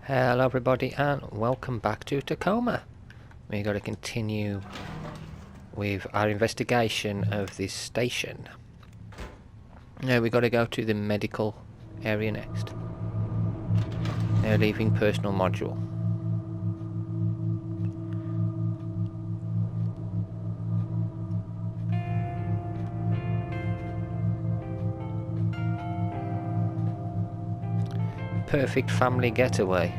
Hello everybody and welcome back to Tacoma. We got to continue with our investigation of this station. Now we got to go to the medical area next. Now leaving personal module. Perfect family getaway.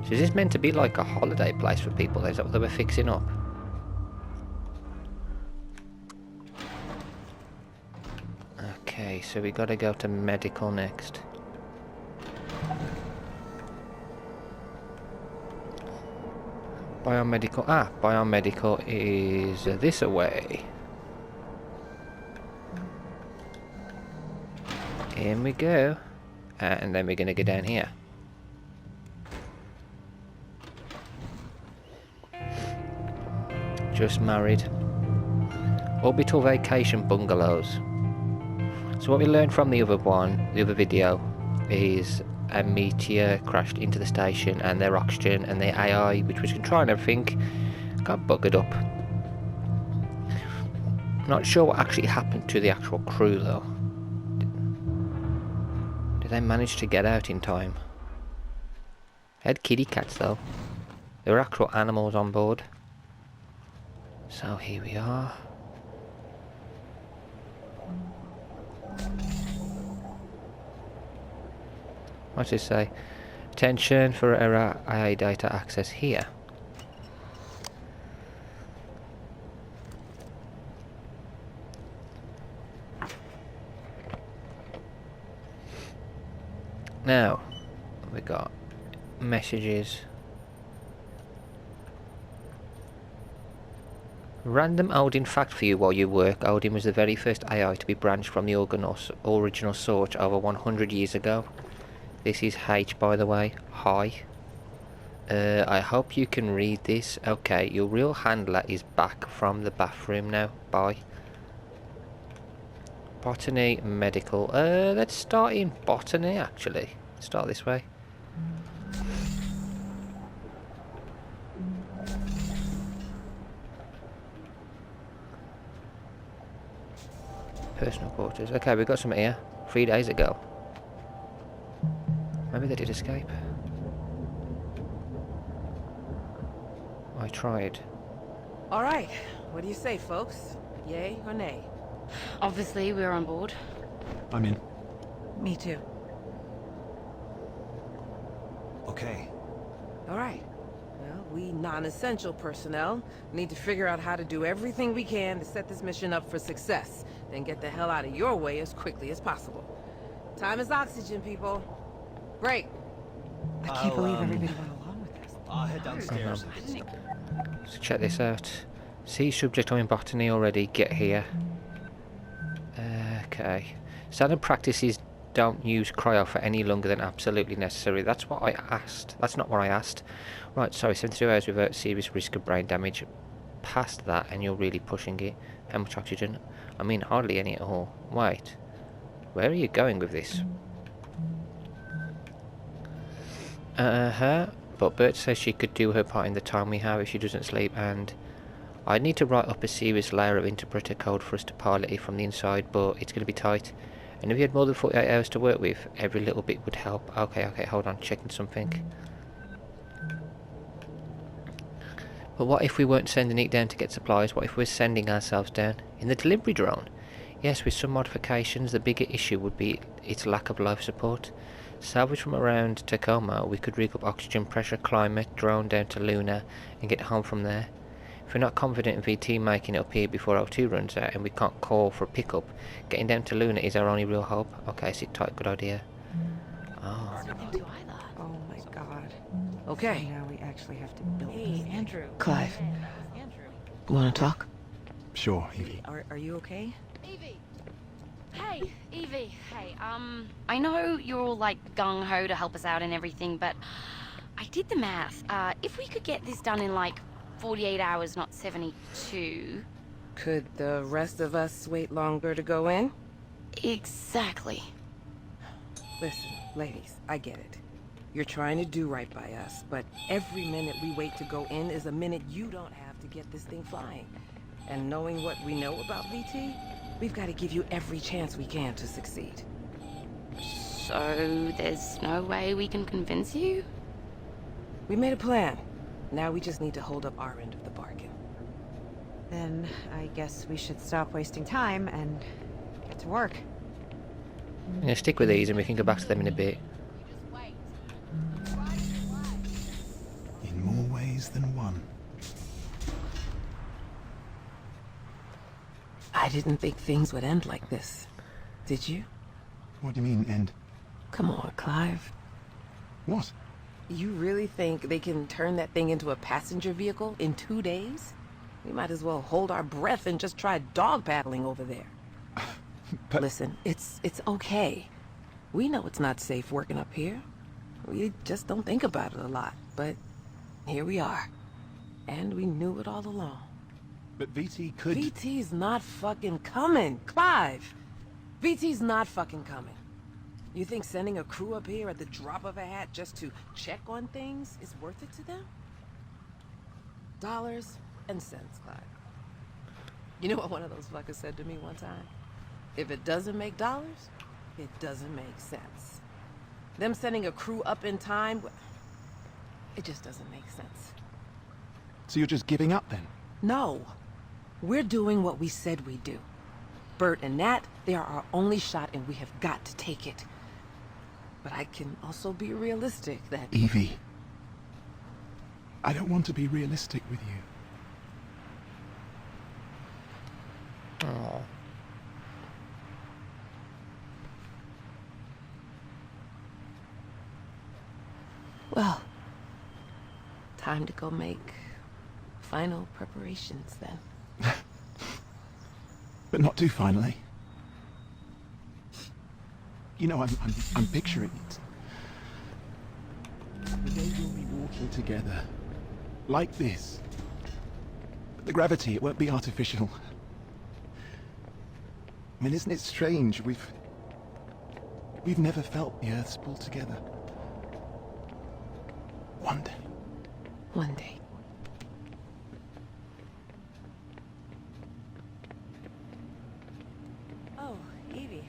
So is this meant to be like a holiday place for people? Is that what they were fixing up? Okay, so we gotta go to medical next. Biomedical is this away. In we go. And then we're gonna go down here. Just married. Orbital vacation bungalows. So what we learned from the other video, is a meteor crashed into the station and their oxygen and their AI, which was controlling everything, got buggered up. Not sure what actually happened to the actual crew though. Did they manage to get out in time? They had kitty cats though. There were actual animals on board. So here we are. What's this say? Attention for error AI data access here. Now we got messages. Random Odin fact for you while you work. Odin was the very first AI to be branched from the original source over 100 years ago. This is H, by the way. Hi. I hope you can read this. Okay, your real handler is back from the bathroom now. Bye. Botany, medical. Let's start in botany actually. Start this way. Personal quarters. Okay, we got some here. 3 days ago. Maybe they did escape. I tried. All right. What do you say, folks? Yay or nay? Obviously, we're on board. I'm in. Me too. Okay. All right. Well, we non-essential personnel need to figure out how to do everything we can to set this mission up for success, then get the hell out of your way as quickly as possible. Time is oxygen, people. Break. I can't believe everybody went along with this. I'll head downstairs. So check this out. See subject on botany already. Get here. Okay. Standard practices don't use cryo for any longer than absolutely necessary. That's what I asked. That's not what I asked. Right, sorry, 72 hours without serious risk of brain damage. Past that and you're really pushing it. How much oxygen? I mean, hardly any at all. Wait. Where are you going with this? But Bert says she could do her part in the time we have if she doesn't sleep, and I need to write up a serious layer of interpreter code for us to pilot it from the inside, but it's going to be tight. And if you had more than 48 hours to work with, every little bit would help. Okay, hold on, checking something. But what if we weren't sending it down to get supplies? What if we're sending ourselves down in the delivery drone? Yes, with some modifications, the bigger issue would be its lack of life support. Salvage from around Tacoma, we could rig up oxygen pressure, climate, drone down to Luna, and get home from there. If we're not confident in VT making it up here before O2 runs out and we can't call for a pickup, getting down to Luna is our only real hope. Okay, sit tight, good idea. Oh. Oh my god. Okay. Now we actually have to build this. Andrew. Clive. Want to talk? Sure, Evie. Are you okay? Evie. Hey, Evie. Hey, I know you're all like gung-ho to help us out and everything, but I did the math. If we could get this done in like 48 hours, not 72. Could the rest of us wait longer to go in? Exactly. Listen, ladies, I get it. You're trying to do right by us, but every minute we wait to go in is a minute you don't have to get this thing flying. And knowing what we know about VT, we've got to give you every chance we can to succeed. So there's no way we can convince you? We made a plan. Now we just need to hold up our end of the bargain. Then I guess we should stop wasting time and get to work. I'm gonna stick with these and we can go back to them in a bit. In more ways than one. I didn't think things would end like this. Did you? What do you mean, end? Come on, Clive. What? You really think they can turn that thing into a passenger vehicle in 2 days? We might as well hold our breath and just try dog paddling over there. But Listen, it's okay. We know it's not safe working up here. We just don't think about it a lot, but here we are. And we knew it all along. But VT could... VT's not fucking coming, Clive! VT's not fucking coming. You think sending a crew up here at the drop of a hat just to check on things is worth it to them? Dollars and cents, Clive. You know what one of those fuckers said to me one time? If it doesn't make dollars, it doesn't make sense. Them sending a crew up in time, it just doesn't make sense. So you're just giving up then? No. We're doing what we said we'd do. Bert and Nat, they are our only shot and we have got to take it. But I can also be realistic that... Evie. I don't want to be realistic with you. Oh. Well, time to go make final preparations then. But not too finally. You know, I'm picturing it. The day we'll be walking together. Like this. But the gravity, it won't be artificial. I mean, isn't it strange? We've never felt the Earth's pull together. One day. One day. Oh, Evie.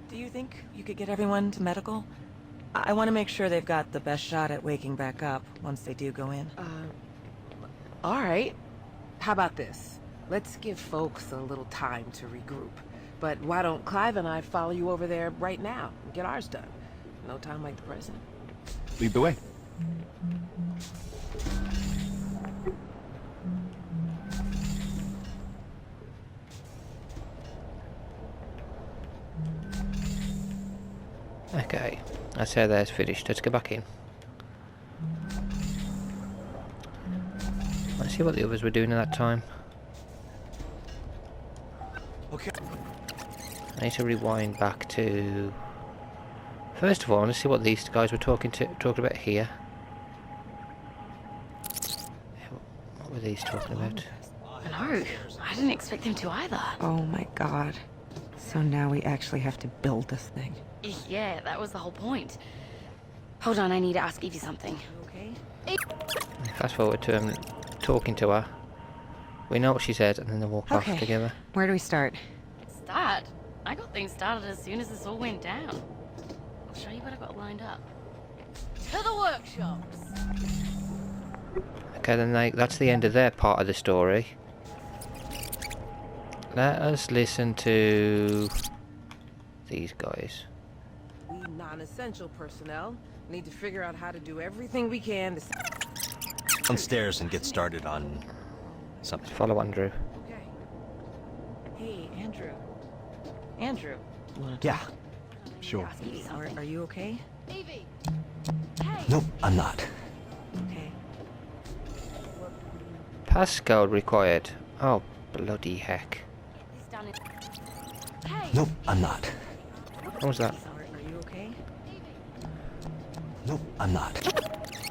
Do you think you could get everyone to medical? I want to make sure they've got the best shot at waking back up once they do go in. All right. How about this? Let's give folks a little time to regroup. But why don't Clive and I follow you over there right now and get ours done? No time like the present. Lead the way. Okay, that's how that's finished. Let's go back in. Let's see what the others were doing at that time. Okay. I need to rewind back to... First of all, let's see what these guys were talking about here. What were these talking about? No, I didn't expect them to either. Oh my god. So now we actually have to build this thing. Yeah, that was the whole point. Hold on, I need to ask Evie something. Okay. Fast forward to him talking to her. We know what she said, and then they walk off Okay. together. Where do we start? Start? I got things started as soon as this all went down. I'll show you what I got lined up. To the workshops! Okay, then that's the end of their part of the story. Let us listen to these guys. We non-essential personnel need to figure out how to do everything we can to... Downstairs and get started on something. Follow Andrew. Okay. Hey, Andrew. Andrew. Yeah. Sure. Ask Evie Are something. you okay? Evie! Hey! Nope, I'm not. Okay. Passcode required. Oh, bloody heck. He's done it. Hey! Nope, I'm not. What was that? Are you okay? Nope, I'm not.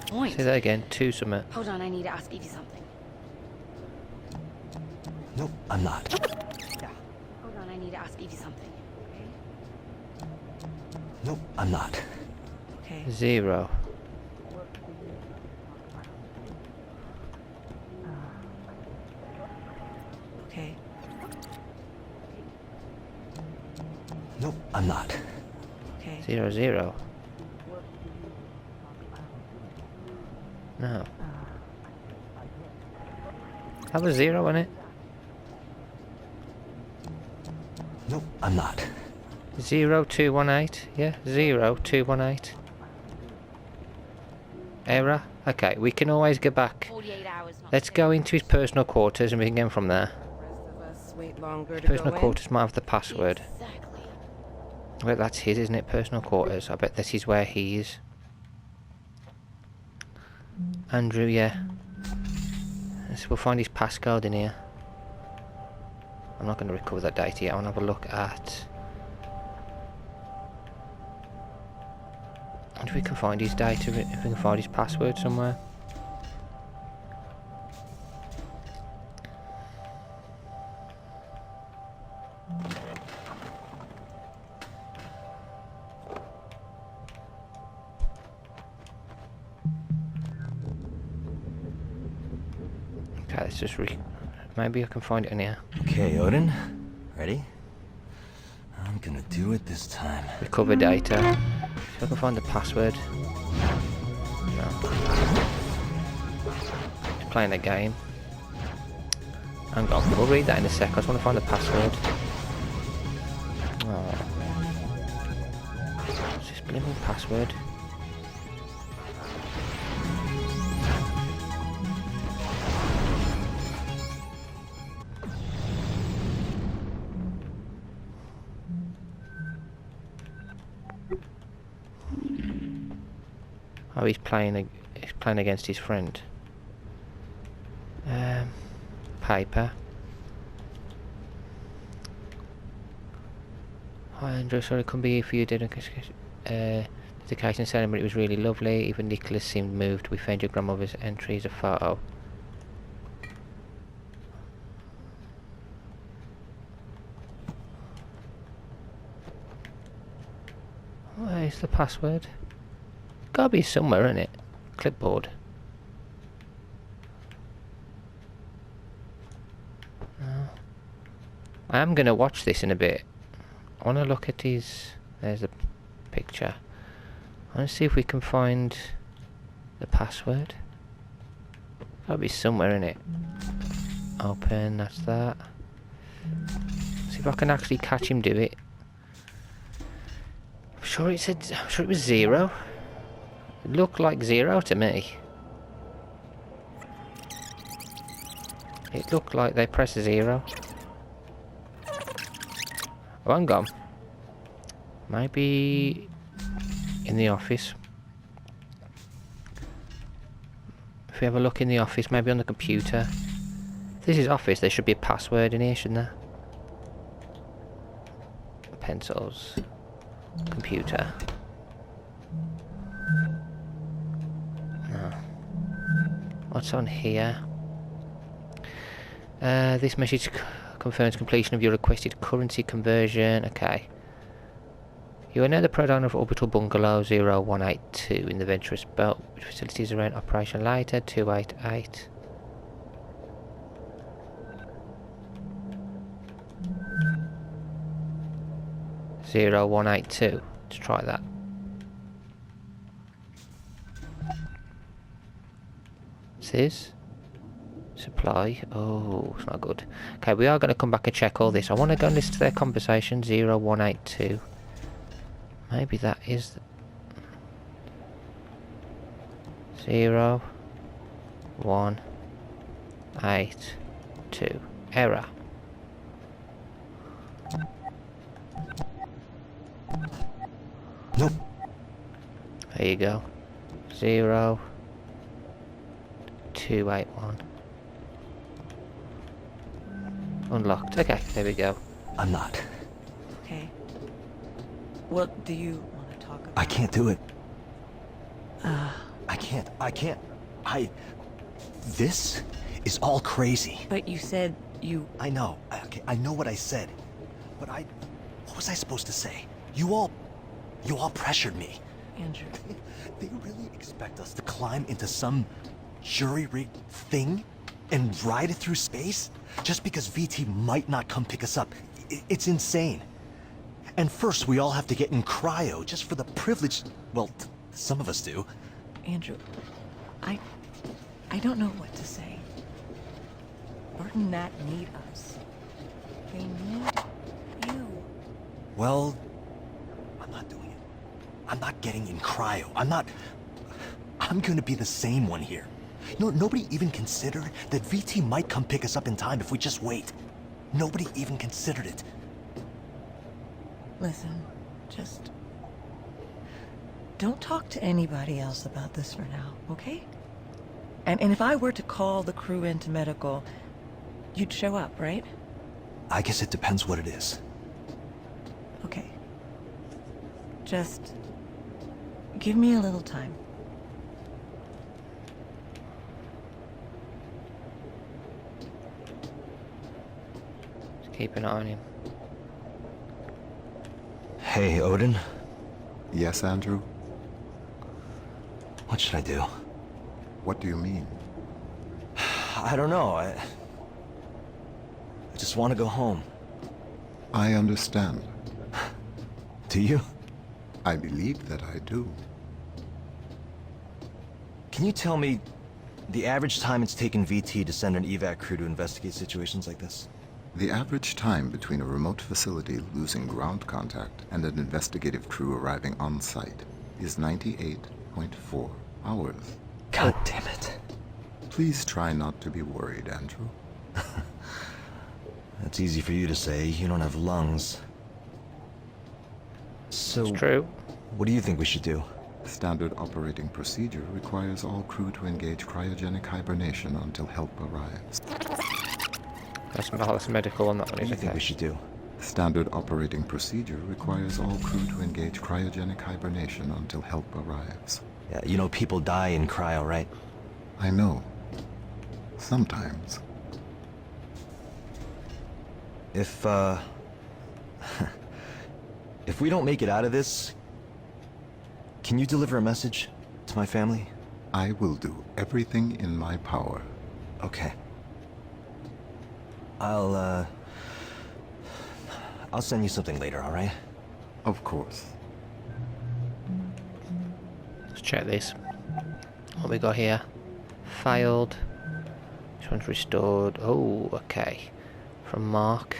Point. Say that again. Two summit. Hold on, I need to ask Evie something. Nope, I'm not. Hold on, I need to ask Evie something. Nope, I'm not. Okay. 0. Okay. Nope, I'm not. Okay. 0, 0. No. That was 0, wasn't it? Nope, I'm not. 0218. Yeah, 0218. Error. Okay, we can always go back. 48 hours. Not Let's go into his personal quarters and we can get him from there. Rest of us wait longer to Personal go in. quarters might have the password. Exactly. I bet that's his, isn't it? Personal quarters. I bet this is where he is. Andrew, yeah. So we'll find his passcode in here. I'm not going to recover that data yet. I want to have a look at... if we can find his data, if we can find his password somewhere. Okay, let's just maybe I can find it in here. Okay, Odin. Ready? I'm gonna do it this time. Recover data. See if I can find the password. No. He's playing a game. Hang on, we'll read that in a sec. I just want to find the password. Oh. What's this blimmin' password? Oh, he's playing against his friend. Paper. Hi Andrew, sorry I couldn't be here for you. The occasion ceremony was really lovely. Even Nicholas seemed moved. We found your grandmother's entry as a photo. Where's the password? Gotta be somewhere, isn't it? Clipboard. No. I am gonna watch this in a bit. I wanna look at his... there's a picture. I wanna see if we can find the password. Gotta be somewhere, in it. Open, that's that. See if I can actually catch him do it. I'm sure it was 0. It looked like 0 to me. It looked like they pressed 0. Oh, hang on. Maybe in the office. If we have a look in the office, maybe on the computer. If this is office, there should be a password in here, shouldn't there? Pencils. Computer. No. What's on here? This message confirms completion of your requested currency conversion. Okay. You are now the proud owner of Orbital Bungalow 0182 in the Venturous Belt, which facilities around operation later 288. Zero 182. Let's try that. What's this? Supply. Oh, it's not good. Okay, we are going to come back and check all this. I want to go and listen to their conversation. 0182. Maybe that is... 0 1 8 2. Error. Nope. There you go. 0 281. Unlocked. Okay, there we go. I'm not. Okay. What do you want to talk about? I can't do it. I can't. This is all crazy. But you said you... I know. Okay, I know what I said. But what was I supposed to say? You all pressured me. Andrew. They really expect us to climb into some jury-rigged thing and ride it through space? Just because VT might not come pick us up. It's insane. And first we all have to get in cryo just for the privilege... Well, some of us do. Andrew, I don't know what to say. Bart and Nat need us. They need you. Well, I'm not doing it. I'm not getting in cryo. I'm gonna be the same one here. Nobody even considered that VT might come pick us up in time if we just wait. Nobody even considered it. Listen, just... don't talk to anybody else about this for now, okay? And if I were to call the crew into medical, you'd show up, right? I guess it depends what it is. Okay. Just... give me a little time. Just keep an eye on him. Hey, Odin. Yes, Andrew? What should I do? What do you mean? I don't know. I just want to go home. I understand. Do you? I believe that I do. Can you tell me the average time it's taken VT to send an evac crew to investigate situations like this? The average time between a remote facility losing ground contact and an investigative crew arriving on site is 98.4 hours. God damn it. Please try not to be worried, Andrew. That's easy for you to say. You don't have lungs. So, It's true. what do you think we should do? Standard operating procedure requires all crew to engage cryogenic hibernation until help arrives. That's medical on that one, What do is you think okay. we should do? Standard operating procedure requires all crew to engage cryogenic hibernation until help arrives. Yeah, you know people die in cryo, right? I know. Sometimes. If if we don't make it out of this, can you deliver a message to my family? I will do everything in my power. Okay. I'll send you something later, all right? Of course. Let's check this. What we got here? Failed. This one's restored. Oh, okay. From Mark.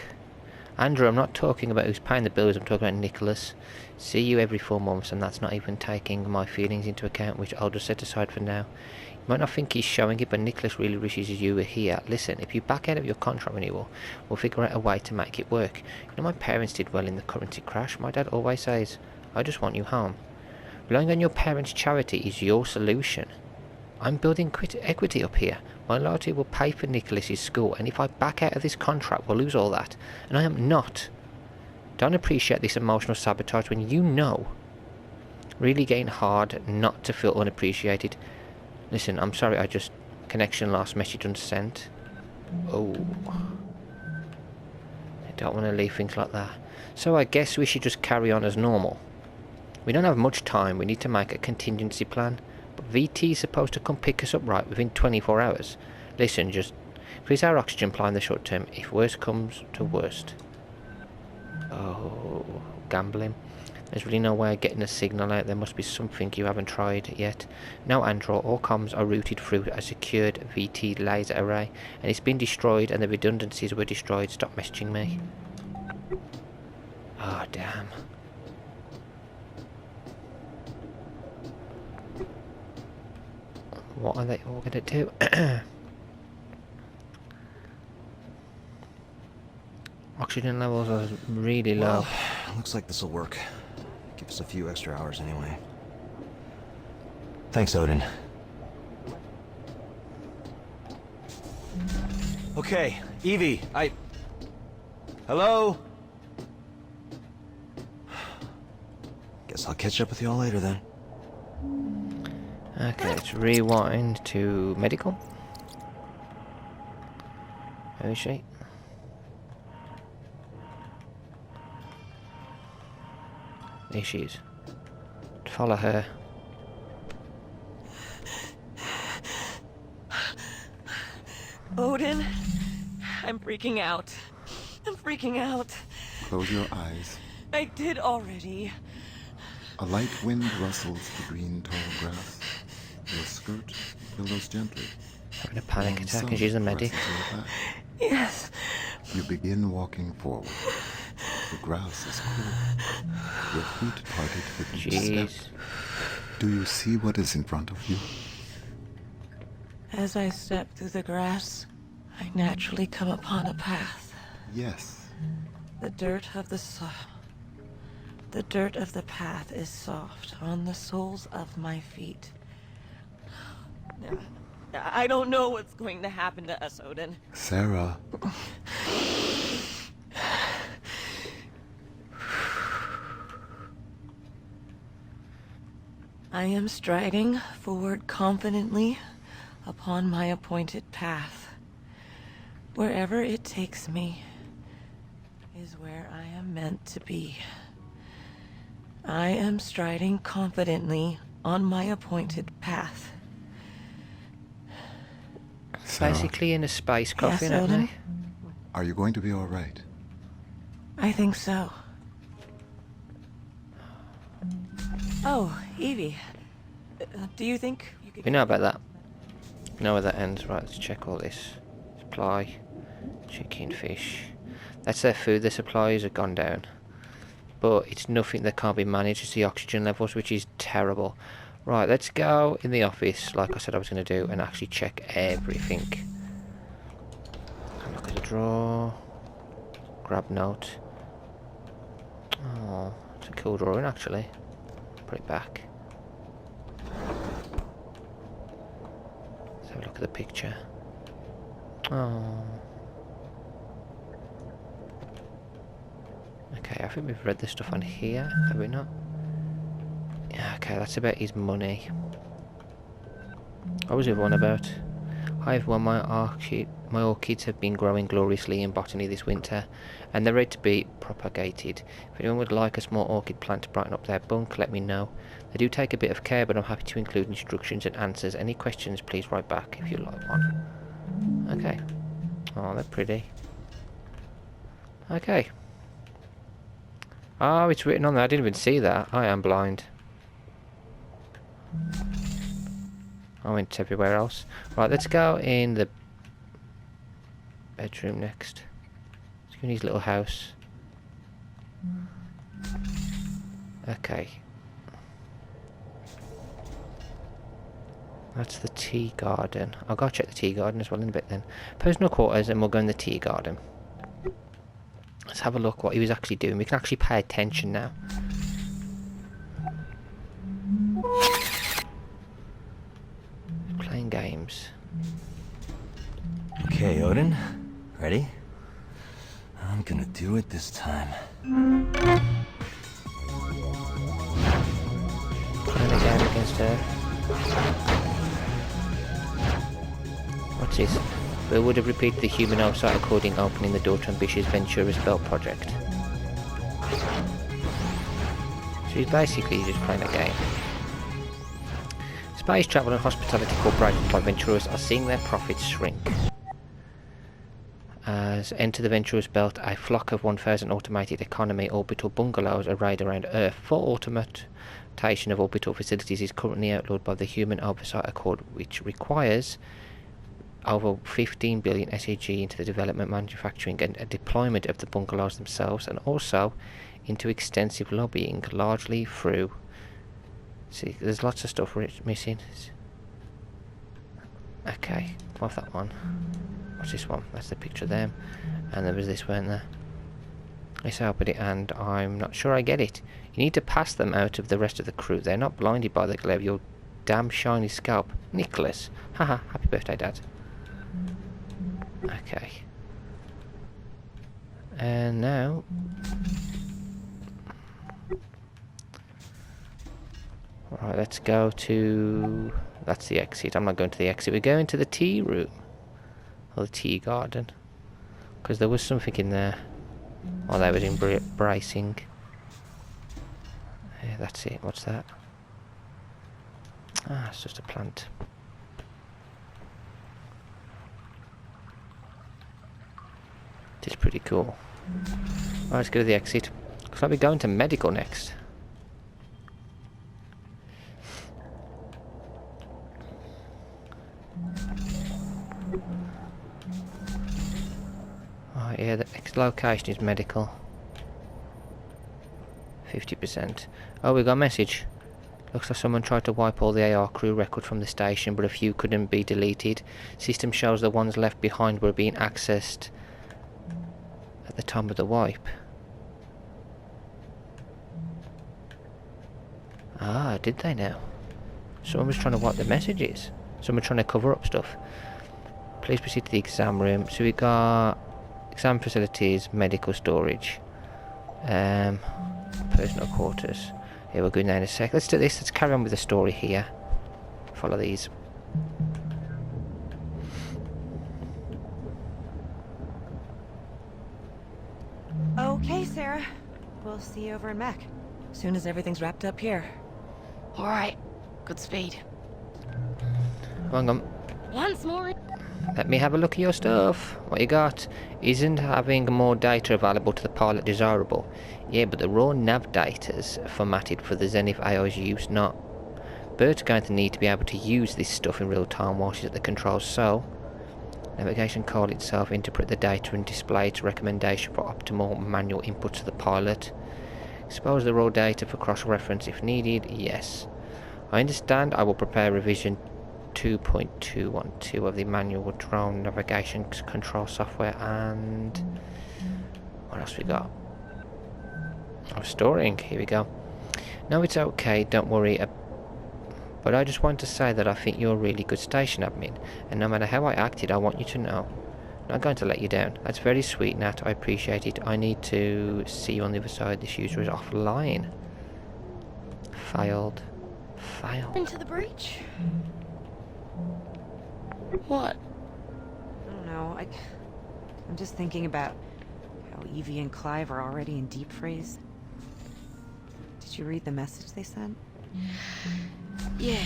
Andrew, I'm not talking about who's paying the bills, I'm talking about Nicholas. See you every 4 months, and that's not even taking my feelings into account, which I'll just set aside for now. You might not think he's showing it, but Nicholas really wishes you were here. Listen, if you back out of your contract renewal, we'll figure out a way to make it work. You know, my parents did well in the currency crash. My dad always says, I just want you home. Relying on your parents' charity is your solution. I'm building equity up here. My loyalty will pay for Nicholas's school, and if I back out of this contract, we'll lose all that. And I am not. Don't appreciate this emotional sabotage when you know. Really getting hard not to feel unappreciated. Listen, I'm sorry, I just... Connection lost, message unsent. Oh. I don't want to leave things like that. So I guess we should just carry on as normal. We don't have much time, we need to make a contingency plan. But VT is supposed to come pick us up right within 24 hours. Listen, just increase our oxygen supply in the short term if worst comes to worst. Oh, gambling. There's really no way of getting a signal out. There must be something you haven't tried yet. No, Andrew, all comms are routed through a secured VT laser array, and it's been destroyed and the redundancies were destroyed. Stop messaging me. Oh, damn. What are they all going to do? Oxygen levels are really low. Well, looks like this'll work. Give us a few extra hours anyway. Thanks, Odin. Okay, Evie, Hello? Guess I'll catch up with you all later then. Okay, let's rewind to medical. Who is she? There she is. Follow her. Odin, I'm freaking out. I'm freaking out. Close your eyes. I did already. A light wind rustles the green tall grass. Your skirt billows gently. Having a panic Warm attack sun and she's a medic. presses your back. Yes. You begin walking forward. The grass is cool. Your feet parted with each Jeez. step. Do you see what is in front of you? As I step through the grass, I naturally come upon a path. Yes. The dirt of the path is soft on the soles of my feet. I don't know what's going to happen to us, Odin. Sarah. I am striding forward confidently upon my appointed path. Wherever it takes me is where I am meant to be. I am striding confidently on my appointed path. Sarah, Basically in a space coffin, Yes, aren't Odin? they? are you going to be all right? I think so. Oh, Evie. Do you think you could... We know about that. We know where that ends. Right, let's check all this. Supply. Chicken, fish. That's their food. Their supplies have gone down. But it's nothing that can't be managed. It's the oxygen levels, which is terrible. Right, let's go in the office, like I said I was going to do, and actually check everything. Have a look at the drawer. Grab note. Oh, it's a cool drawing, actually. Put it back. Let's have a look at the picture. Oh. Okay, I think we've read the stuff on here, have we not? Yeah, okay, that's about his money. What was the other one about? Hi everyone, my orchids have been growing gloriously in botany this winter, and they're ready to be propagated. If anyone would like a small orchid plant to brighten up their bunk, let me know. They do take a bit of care, but I'm happy to include instructions and answers. Any questions, please write back if you like one. Okay. Oh, they're pretty. Okay. Oh, it's written on there. I didn't even see that. I am blind. I went everywhere else. Right, let's go in the bedroom next. Let's go in his little house. Okay. That's the tea garden. I'll go check the tea garden as well in a bit then. Personal quarters, and we'll go in the tea garden. Let's have a look what he was actually doing. We can actually pay attention now. Playing games. Okay, Odin. Ready? I'm gonna do it this time. Playing a game against her. What's this? We would have repeated the human oversight recording opening the door to ambitious Ventura's Belt project. So he's basically just playing a game. Space travel and hospitality corporations like Venturas are seeing their profits shrink. As enter the Ventura's Belt, a flock of 1,000 automated economy orbital bungalows arrayed around Earth. Full automation of orbital facilities is currently outlawed by the Human Oversight Accord, which requires over 15 billion SEG into the development, manufacturing and deployment of the bungalows themselves, and also into extensive lobbying, largely through... See, there's lots of stuff missing. Okay, what's that one? What's this one? That's the picture of them. And there was this, weren't there? Let's open it, and I'm not sure I get it. You need to pass them out of the rest of the crew. They're not blinded by the glare of your damn shiny scalp. Nicholas. Haha, happy birthday, Dad. Okay. And now... Right, let's go to... That's the exit. I'm not going to the exit. We're going to the tea room. Or the tea garden. Because there was something in there while they was embracing. Yeah, that's it. What's that? Ah, it's just a plant. It's pretty cool. Right, let's go to the exit. Looks like we're going to medical next. Oh yeah, the next location is medical. 50%. Oh, we got a message. Looks like someone tried to wipe all the AR crew records from the station, but a few couldn't be deleted. System shows the ones left behind were being accessed at the time of the wipe. Ah, did they now? Someone was trying to wipe the messages. Someone trying to cover up stuff. Please proceed to the exam room. So we got exam facilities, medical storage, personal quarters. Yeah, we'll go down in a sec. Let's do this. Let's carry on with the story here. Follow these. Okay, Sarah. We'll see you over in Mech. Soon as everything's wrapped up here. Alright, good speed. Hang on. Once more. Let me have a look at your stuff. What you got? Isn't having more data available to the pilot desirable? Yeah, but the raw nav data's formatted for the Zenith AI's use, not. Bert's going to need to be able to use this stuff in real time while she's at the controls, so navigation card itself interpret the data and display its recommendation for optimal manual input to the pilot. Expose the raw data for cross-reference if needed. Yes. I understand. I will prepare revision 2.212 of the manual drone navigation control software. And what else we got? Oh, storing. Here we go. No, it's okay. Don't worry. But I just want to say that I think you're a really good station admin, and no matter how I acted, I want you to know I'm not going to let you down. That's very sweet, Nat. I appreciate it. I need to see you on the other side. This user is offline. Failed. Failed. Into the breach? What? I don't know. I'm just thinking about how Evie and Clive are already in deep freeze. Did you read the message they sent? Yeah.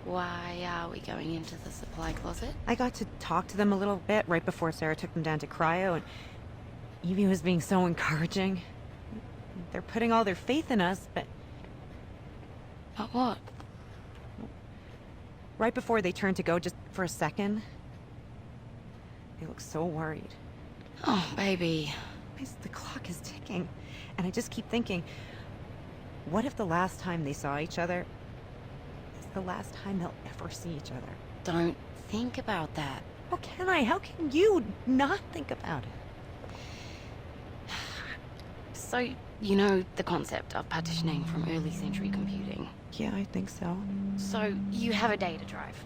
Why are we going into the supply closet? I got to talk to them a little bit right before Sarah took them down to cryo, and Evie was being so encouraging. They're putting all their faith in us, but But what? right before they turned to go, just for a second, they look so worried. Oh, baby. The clock is ticking, and I just keep thinking, what if the last time they saw each other is the last time they'll ever see each other? Don't think about that. How can I? How can you not think about it? So, you know the concept of partitioning from early century computing. Yeah, I think so. So, you have a data drive.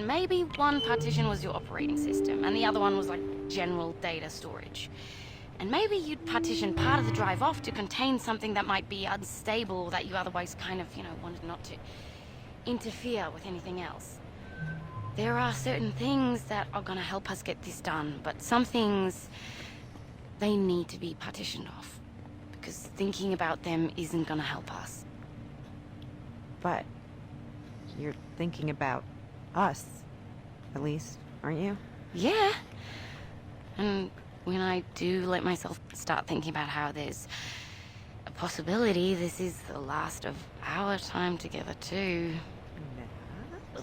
Maybe one partition was your operating system, and the other one was like general data storage. And maybe you'd partition part of the drive off to contain something that might be unstable or that you otherwise kind of, wanted not to interfere with anything else. There are certain things that are gonna help us get this done, but some things, they need to be partitioned off. Because thinking about them isn't gonna help us. But you're thinking about us, at least, aren't you? Yeah. And when I do let myself start thinking about how there's a possibility this is the last of our time together too,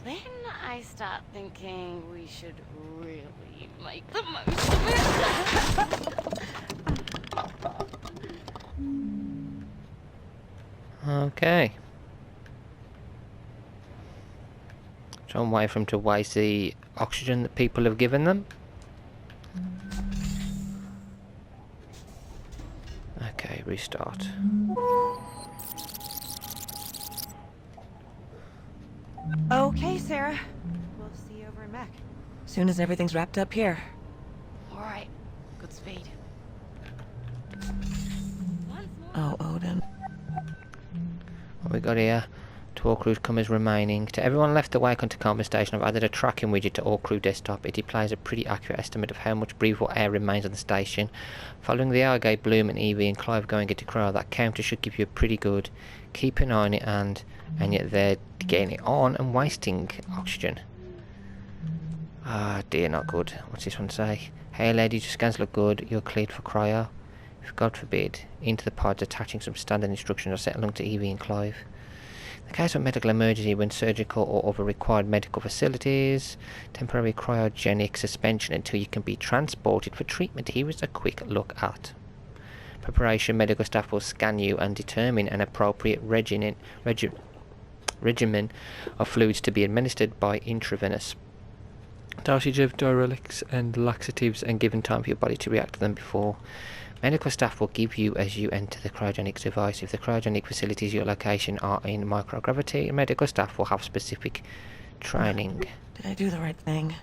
then I start thinking we should really make the most of it. Okay. So I'm waiting for them to waste the oxygen that people have given them. Okay, restart. Okay, Sarah. We'll see you over in Mech. Soon as everything's wrapped up here. Alright, good speed. Oh, Odin. What we got here? To all crew comers remaining. To everyone left awake on Tacoma Station, I've added a tracking widget to all crew desktop. It displays a pretty accurate estimate of how much breathable air remains on the station. Following the hour gate, Bloom and Evie and Clive going into cryo, that counter should give you a pretty good. Keep an eye on it and and yet they're getting it on and wasting oxygen. Ah dear, not good. What's this one say? Hey lady, your scans look good. You're cleared for cryo. If God forbid, into the pods attaching some standard instructions are sent along to Evie and Clive. In the case of medical emergency when surgical or other required medical facilities, temporary cryogenic suspension until you can be transported for treatment. Here is a quick look at. Preparation, medical staff will scan you and determine an appropriate regimen of fluids to be administered by intravenous. Dosage of diuretics and laxatives and given time for your body to react to them before. Medical staff will give you as you enter the cryogenic device. If the cryogenic facilities your location are in microgravity, medical staff will have specific training. Did I do the right thing?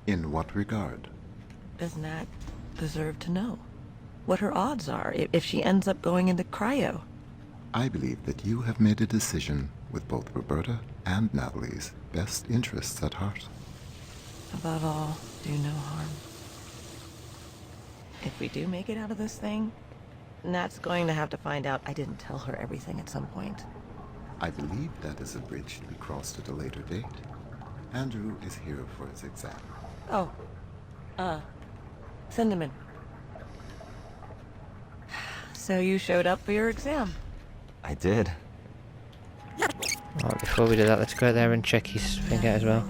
In what regard? Does Nat deserve to know what her odds are if she ends up going into cryo? I believe that you have made a decision with both Roberta and Natalie's best interests at heart. Above all, do no harm. If we do make it out of this thing, Nat's going to have to find out I didn't tell her everything at some point. I believe that is a bridge to be crossed at a later date. Andrew is here for his exam. Oh, send him in. So you showed up for your exam? I did. Right, before we do that, let's go there and check his thing out as well.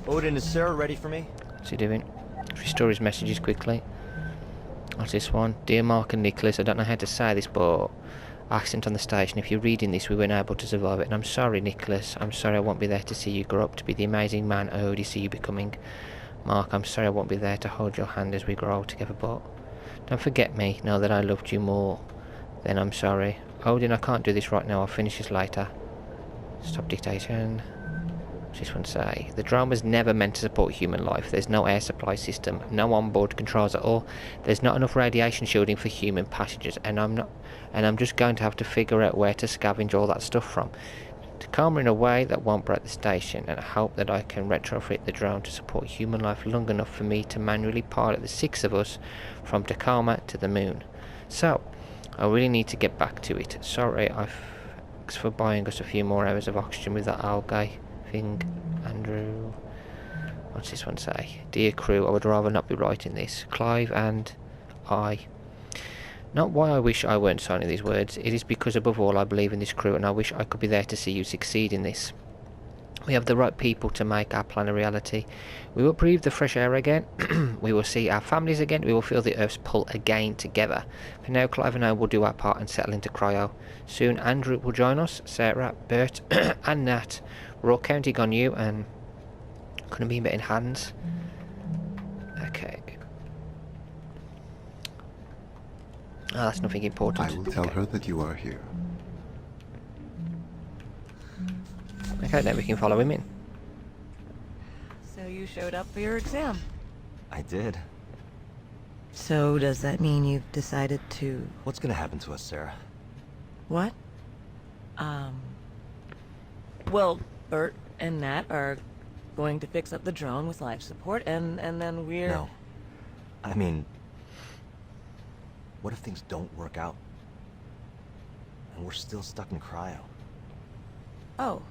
Odin, is Sarah ready for me? What's he doing? Restore his messages quickly. What's this one? Dear Mark and Nicholas, I don't know how to say this, but accident on the station. If you're reading this, we weren't able to survive it. And I'm sorry, Nicholas. I'm sorry I won't be there to see you grow up to be the amazing man I already see you becoming. Mark, I'm sorry I won't be there to hold your hand as we grow together, but don't forget me. Know that I loved you more. Then I'm sorry. Odin, I can't do this right now. I'll finish this later. Stop dictation. What's this one say? The drone was never meant to support human life. There's no air supply system, no onboard controls at all. There's not enough radiation shielding for human passengers, and I'm just going to have to figure out where to scavenge all that stuff from. Tacoma in a way that won't break the station, and I hope that I can retrofit the drone to support human life long enough for me to manually pilot the 6 of us from Tacoma to the moon. So, I really need to get back to it. Sorry, thanks for buying us a few more hours of oxygen with that algae thing, Andrew. What's this one say? Dear crew, I would rather not be writing this. Clive and I. Not why I wish I weren't signing these words. It is because above all I believe in this crew, and I wish I could be there to see you succeed in this. We have the right people to make our plan a reality. We will breathe the fresh air again. We will see our families again. We will feel the Earth's pull again together. For now, Clive and I will do our part and settle into cryo. Soon Andrew will join us, Sarah, Bert and Nat. We're all counting on you, and couldn't be in better hands. Okay. Oh, that's nothing important. I will tell her that you are here. Okay, then we can follow him in. So you showed up for your exam? I did. So does that mean you've decided to... What's gonna happen to us, Sarah? What? Well, Bert and Nat are going to fix up the drone with life support, and then we're... No. I mean... What if things don't work out? And we're still stuck in cryo? Oh.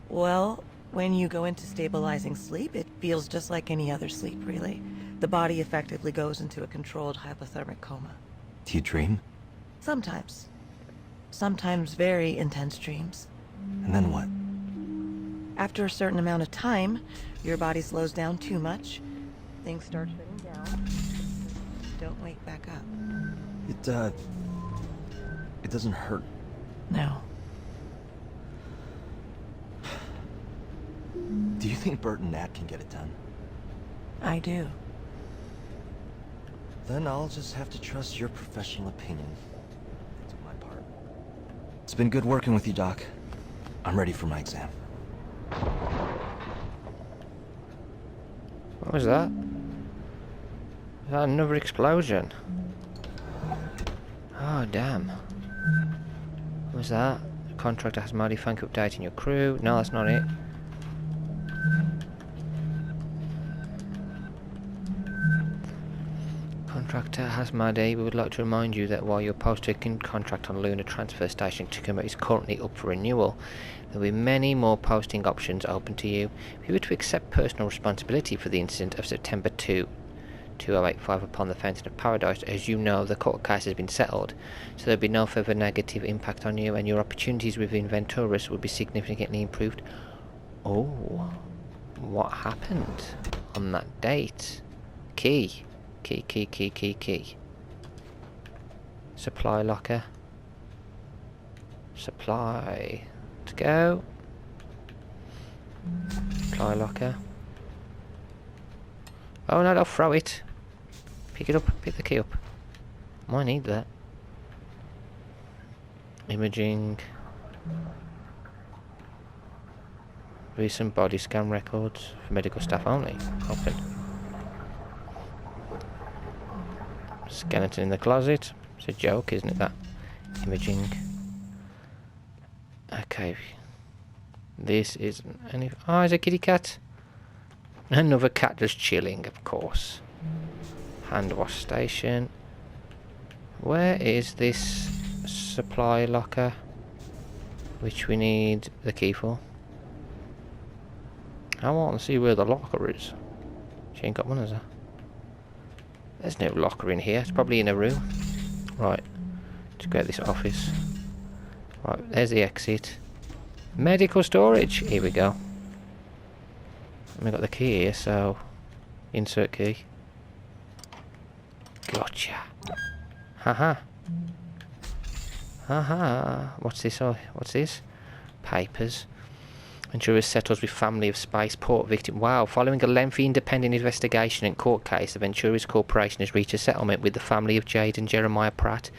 Well, when you go into stabilizing sleep, it feels just like any other sleep, really. The body effectively goes into a controlled hypothermic coma. Do you dream? Sometimes. Sometimes very intense dreams. And then what? After a certain amount of time, your body slows down too much, things start shutting down, don't wake back up. It doesn't hurt. No. Do you think Bert and Nat can get it done? I do. Then I'll just have to trust your professional opinion and do my part. It's been good working with you, Doc. I'm ready for my exam. What was that? Was that another explosion? Oh, damn. What was that? The contractor has mighty thank you updating your crew. No, that's not it. Dr. Hasmadi, we would like to remind you that while your post-taking contract on Lunar Transfer Station Tacoma is currently up for renewal, there will be many more posting options open to you. If you were to accept personal responsibility for the incident of September 2, 2085 upon the Fountain of Paradise, as you know, the court case has been settled, so there will be no further negative impact on you, and your opportunities within Venturis will be significantly improved. Oh, what happened on that date? Key. Key. Supply locker. Supply. Let's go. Supply locker. Oh no, don't throw it. Pick it up. Pick the key up. Might need that. Imaging. Recent body scan records for medical staff only. Open. Skeleton in the closet. It's a joke, isn't it, that? Imaging. Okay. This is any... Oh, it's a kitty cat. Another cat just chilling, of course. Hand wash station. Where is this supply locker? Which we need the key for. I want to see where the locker is. She ain't got one, has her? There's no locker in here. It's probably in a room. Right. Let's go to this office. Right, there's the exit. Medical storage. Here we go. And we got the key here, so insert key. Gotcha. Haha. Haha. What's this? Oh, what's this? Papers. Venturis settles with family of spaceport victim. Wow, following a lengthy independent investigation and court case, the Venturis Corporation has reached a settlement with the family of Jade and Jeremiah Pratt,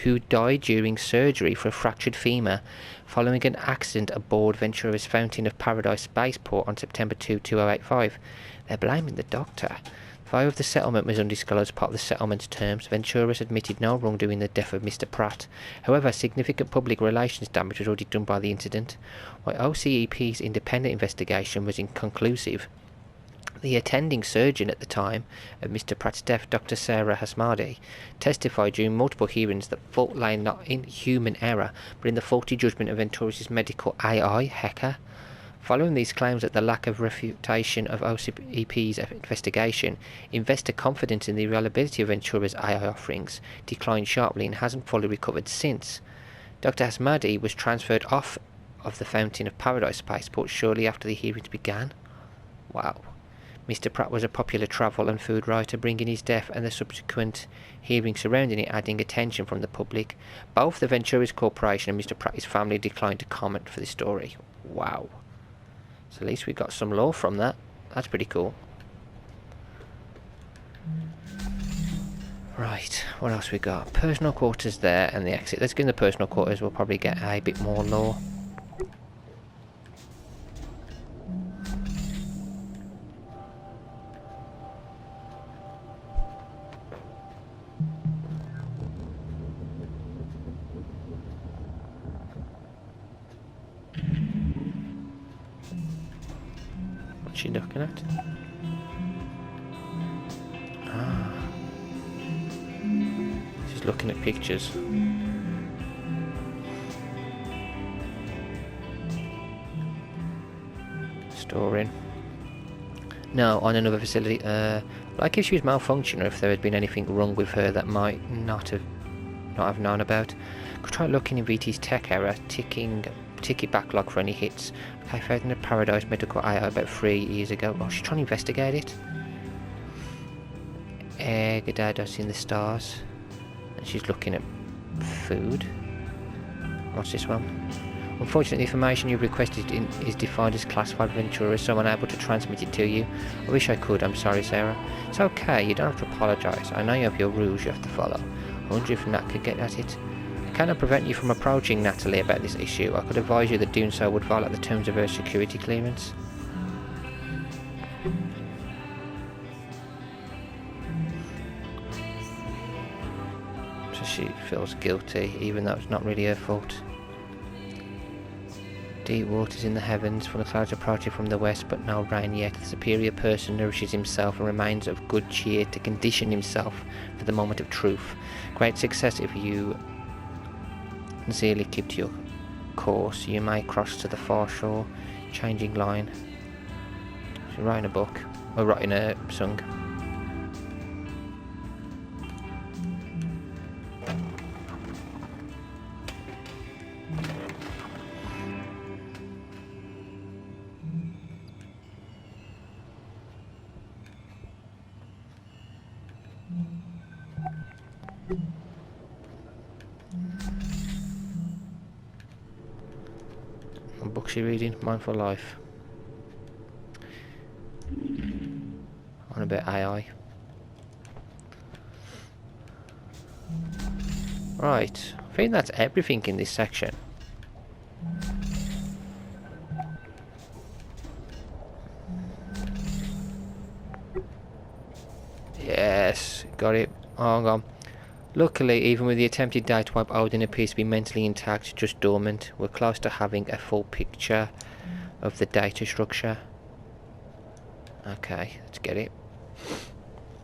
who died during surgery for a fractured femur following an accident aboard Venturis Fountain of Paradise spaceport on September 2, 2085. They're blaming the doctor. The value of the settlement was undisclosed as part of the settlement's terms. Venturis admitted no wrongdoing in the death of Mr. Pratt. However, significant public relations damage was already done by the incident. While OCEP's independent investigation was inconclusive, the attending surgeon at the time of Mr. Pratt's death, Dr. Sarah Hasmadi, testified during multiple hearings that fault lay not in human error, but in the faulty judgment of Venturis' medical AI hacker. Following these claims that the lack of refutation of OCEP's investigation, investor confidence in the reliability of Ventura's AI offerings declined sharply and hasn't fully recovered since. Dr. Hasmadi was transferred off of the Fountain of Paradise spaceport shortly after the hearings began. Wow. Mr. Pratt was a popular travel and food writer, bringing his death and the subsequent hearings surrounding it adding attention from the public. Both the Venturis Corporation and Mr. Pratt's family declined to comment for the story. Wow. So at least we got some lore from that. That's pretty cool. Right, what else we got? Personal quarters there and the exit. Let's go in the personal quarters. We'll probably get a bit more lore. What's she looking at? Ah. She's looking at pictures. Storing. No, on another facility. Like if she was malfunctioning or if there had been anything wrong with her that might not have known about. Could try looking in VT's tech error, ticket backlog for any hits. I found in a Paradise Medical AI about 3 years ago. Oh, she's trying to investigate it. Gadados in the stars. And she's looking at food. What's this one? Unfortunately, the information you've requested is defined as classified Ventura, so I'm unable to transmit it to you. I wish I could, I'm sorry, Sarah. It's okay, you don't have to apologise. I know you have your rules you have to follow. I wonder if Nat could get at it. I cannot prevent you from approaching Natalie about this issue. I could advise you that doing so would violate the terms of her security clearance. So she feels guilty, even though it's not really her fault. Deep waters in the heavens, full of clouds approaching from the west, but no rain yet. The superior person nourishes himself and remains of good cheer to condition himself for the moment of truth. Great success if you sincerely keep to your course. You may cross to the far shore, changing line. She's writing a book, or writing a song. What book she reading? Mindful Life. On a bit AI. Right, I think that's everything in this section. Yes, got it. Oh, hang on. Luckily, even with the attempted data wipe, Odin appears to be mentally intact, just dormant. We're close to having a full picture of the data structure. Okay, let's get it.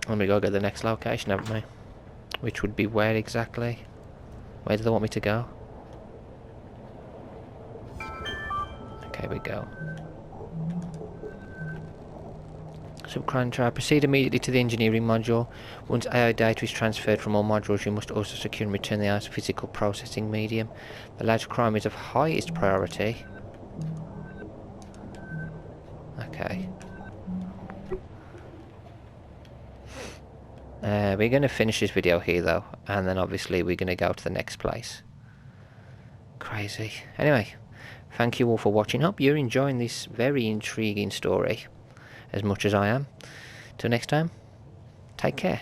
And we go to the next location, haven't we? Which would be where exactly? Where do they want me to go? Okay, we go. Subcrime trial. Proceed immediately to the engineering module. Once AI data is transferred from all modules, you must also secure and return the AI's physical processing medium. The large crime is of highest priority. Okay. We're going to finish this video here though, and then obviously we're going to go to the next place. Crazy. Anyway, thank you all for watching. Hope you're enjoying this very intriguing story as much as I am. Till next time, take care.